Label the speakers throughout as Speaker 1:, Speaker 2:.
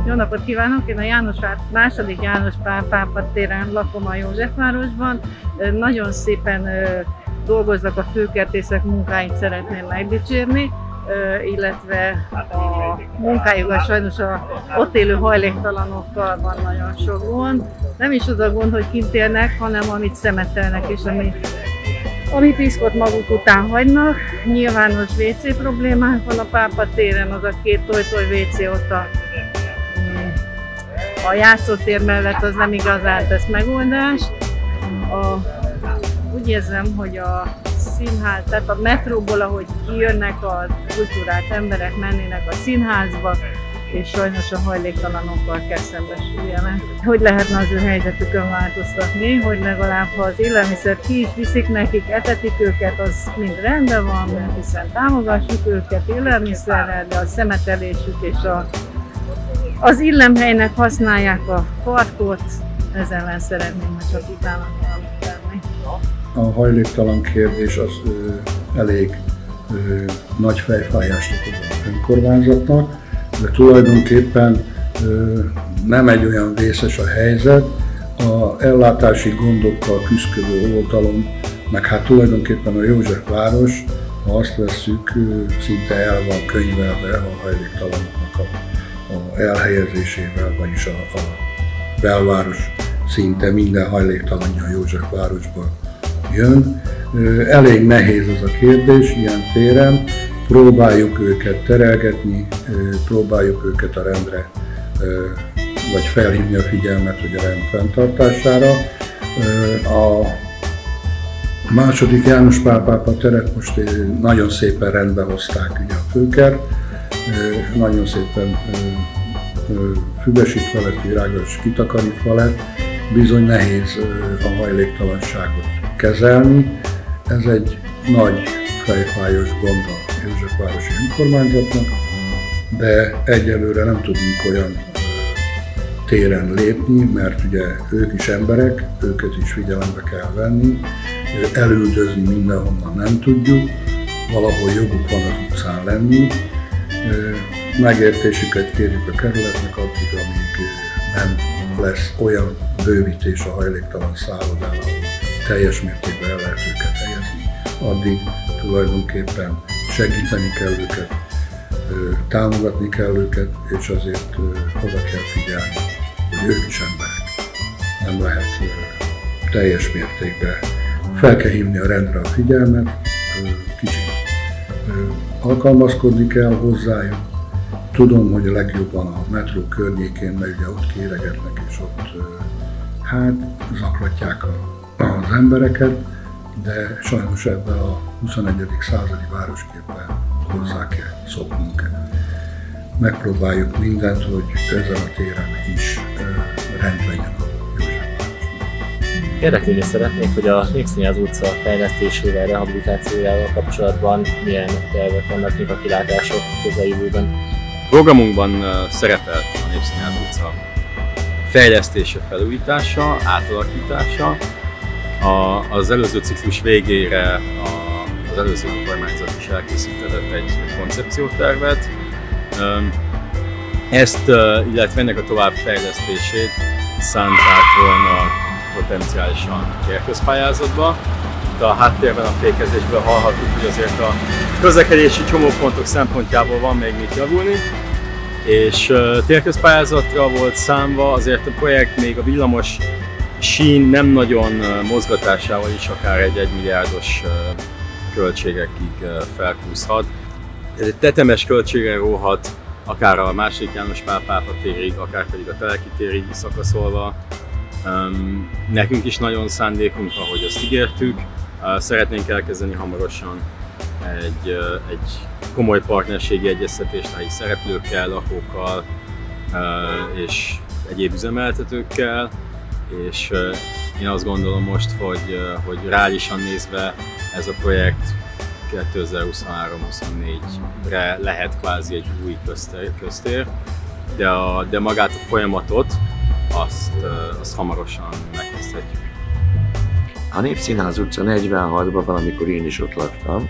Speaker 1: Jó napot kívánok! Én a második János Pál pápa téren lakom a Józsefvárosban. Nagyon szépen dolgoznak a főkertészek, munkáit szeretném megdicsérni, illetve a munkájukat sajnos a ott élő hajléktalanokkal van nagyon sok gond. Nem is az a gond, hogy kint élnek, hanem amit szemetelnek és ami piszkot maguk után hagynak. Nyilvános WC problémánk van a Pápa téren, az a 2 toj-toj WC ott a játszótér mellett, az nem igazán tesz megoldást. Úgy érzem, hogy a színház, tehát a metróból, ahogy kijönnek a kultúrált emberek, mennének a színházba, és sajnos a hajléktalanokkal kell szembesüljenek. Hogy lehetne az ő helyzetükön változtatni, hogy legalább ha az élelmiszert ki is viszik nekik, etetik őket, az mind rendben van, hiszen támogassuk őket élelmiszerrel, de a szemetelésük és az illemhelynek használják a parkot, ezzel ellen szeretném, hogy csak utána kell tenni.
Speaker 2: A hajléktalan kérdés az elég nagy fejfájást okoz az önkormányzatnak, de tulajdonképpen nem egy olyan vészes a helyzet. A ellátási gondokkal küszködő oldalon, meg hát tulajdonképpen a Józsefváros, ha azt vesszük, szinte el van könyvelve a hajléktalanoknak a elhelyezésével, vagyis a belváros szinte minden hajléktalanja a Józsefvárosba jön. Elég nehéz ez a kérdés ilyen téren. Próbáljuk őket terelgetni, próbáljuk őket a rendre, vagy felhívni a figyelmet, hogy a rend fenntartására. A második János Pál pápa teret most nagyon szépen rendbe hozták ugye a főkert, nagyon szépen füvesítve lett, virágos kitakarítva lett, bizony nehéz a hajléktalanságot kezelni. Ez egy nagy fejfájós gond a Józsefvárosi önkormányzatnak, de egyelőre nem tudunk olyan téren lépni, mert ugye ők is emberek, őket is figyelembe kell venni, elüldözni mindenhonnan nem tudjuk, valahol joguk van az utcán lenni. Megértésüket kérjük a kerületnek addig, amíg nem lesz olyan bővítés a hajléktalan szállodán, ahol teljes mértékben el lehet őket helyezni. Addig tulajdonképpen segíteni kell őket, támogatni kell őket, és azért oda kell figyelni, hogy ők is emberek. Nem lehet teljes mértékben. Fel kell hívni a rendre a figyelmet, kicsit alkalmazkodni kell hozzájuk. Tudom, hogy a legjobban a metró környékén, mert ugye ott kéregetnek, és ott hát zaklatják az embereket, de sajnos ebben a 21. századi városképpen hozzá kell szoknunk. Megpróbáljuk mindent, hogy ezen a téren is rend legyen a Józsefvárosban.
Speaker 3: Érdeklődni szeretnék, hogy a Népszínház utca fejlesztésével, rehabilitációjával kapcsolatban milyen tervek vannak, mik a kilátások közeljövőben.
Speaker 4: Programunkban szerepel a Népszínház utca fejlesztése, felújítása, átalakítása. Az előző ciklus végére az előző kormányzat is elkészített egy koncepciótervet. Ezt, illetve ennek a továbbfejlesztését szánták volna potenciálisan térközpályázatba. De a háttérben a fékezésből hallhattuk, hogy azért a közlekedési csomópontok szempontjából van még mit javulni. És térközpályázatra volt számva, azért a projekt még a villamos sín nem nagyon mozgatásával is akár egy 1 milliárdos költségekig felkúszhat. Ez egy tetemes költségre róhat, akár a második János Pál pápa térig, akár pedig a Teleki térig szakaszolva. Nekünk is nagyon szándékunk, ahogy azt ígértük. Szeretnénk elkezdeni hamarosan egy komoly partnerségi egyeztetést helyi szereplőkkel, lakókkal és egyéb üzemeltetőkkel. És én azt gondolom most, hogy reálisan nézve ez a projekt 2023-24-re lehet kvázi egy új köztér, de magát a folyamatot azt hamarosan megkezdhetjük.
Speaker 5: A Népszínház utca 46-ban valamikor én is ott laktam,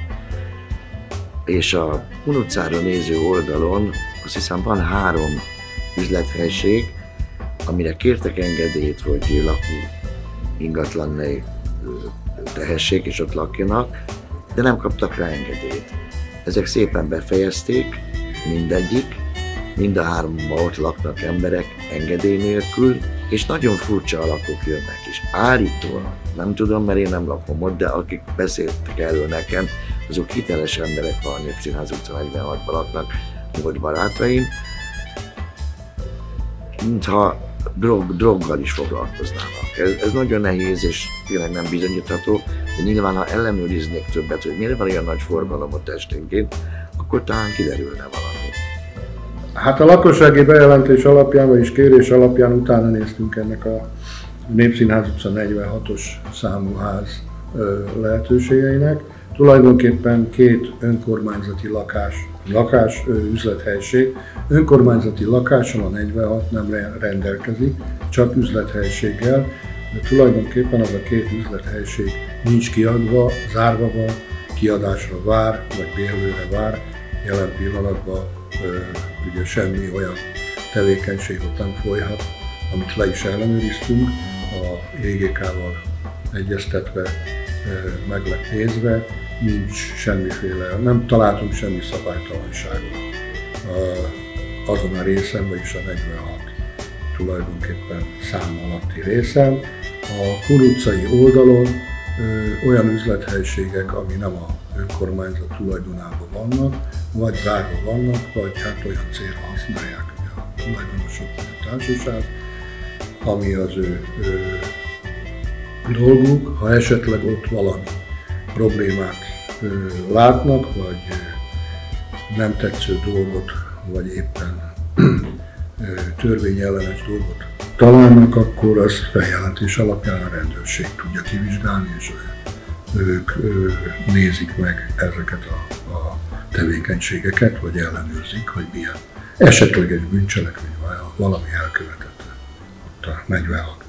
Speaker 5: és a Kun utcára néző oldalon azt hiszem van 3 üzlethelység, amire kértek engedélyt, hogy lakó ingatlan tehessék és ott lakjanak, de nem kaptak rá engedélyt. Ezek szépen befejezték, mindegyik, mind a háromban ott laknak emberek engedély nélkül, és nagyon furcsa alakok jönnek is. Állítólag, nem tudom, mert én nem lakom ott, de akik beszéltek erről nekem, azok hiteles emberek a Népszínház utca 46-ban laknak, volt barátaim, mintha droggal is foglalkoznának. Ez nagyon nehéz és tényleg nem bizonyítható, de nyilván ha ellenőriznék többet, hogy miért van olyan nagy forgalom ott esténként, akkor talán kiderülne valami.
Speaker 2: Hát a lakossági bejelentés alapján, vagyis kérés alapján utána néztünk ennek a Népszínház utca 46-os számú ház lehetőségeinek. Tulajdonképpen két önkormányzati lakás üzlethelység. Önkormányzati lakással a 46 nem rendelkezik, csak üzlethelyiséggel, de tulajdonképpen az a két üzlethelység nincs kiadva, zárva van, kiadásra vár, vagy bérlőre vár. Jelen pillanatban ugye semmi olyan tevékenység ott nem folyhat, amit le is ellenőriztünk, a JGK-val egyeztetve, meg lett nézve, nincs semmiféle, nem találtunk semmi szabálytalanságot azon a részen, vagyis a 46 tulajdonképpen szám alatti részen. A Kun utcai oldalon olyan üzlethelyiségek, ami nem a önkormányzat tulajdonában vannak, vagy zárva vannak, vagy hát olyan célra használják a tulajdonosok vagy a társaság, ami az ő dolguk. Ha esetleg ott valami problémát látnak, vagy nem tetsző dolgot, vagy éppen törvényellenes dolgot találnak, akkor azt feljelentés alapján a rendőrség tudja kivizsgálni, és ők nézik meg ezeket a tevékenységeket, vagy ellenőrzik, hogy milyen esetleges bűncselekmény valami elkövetett ott a 46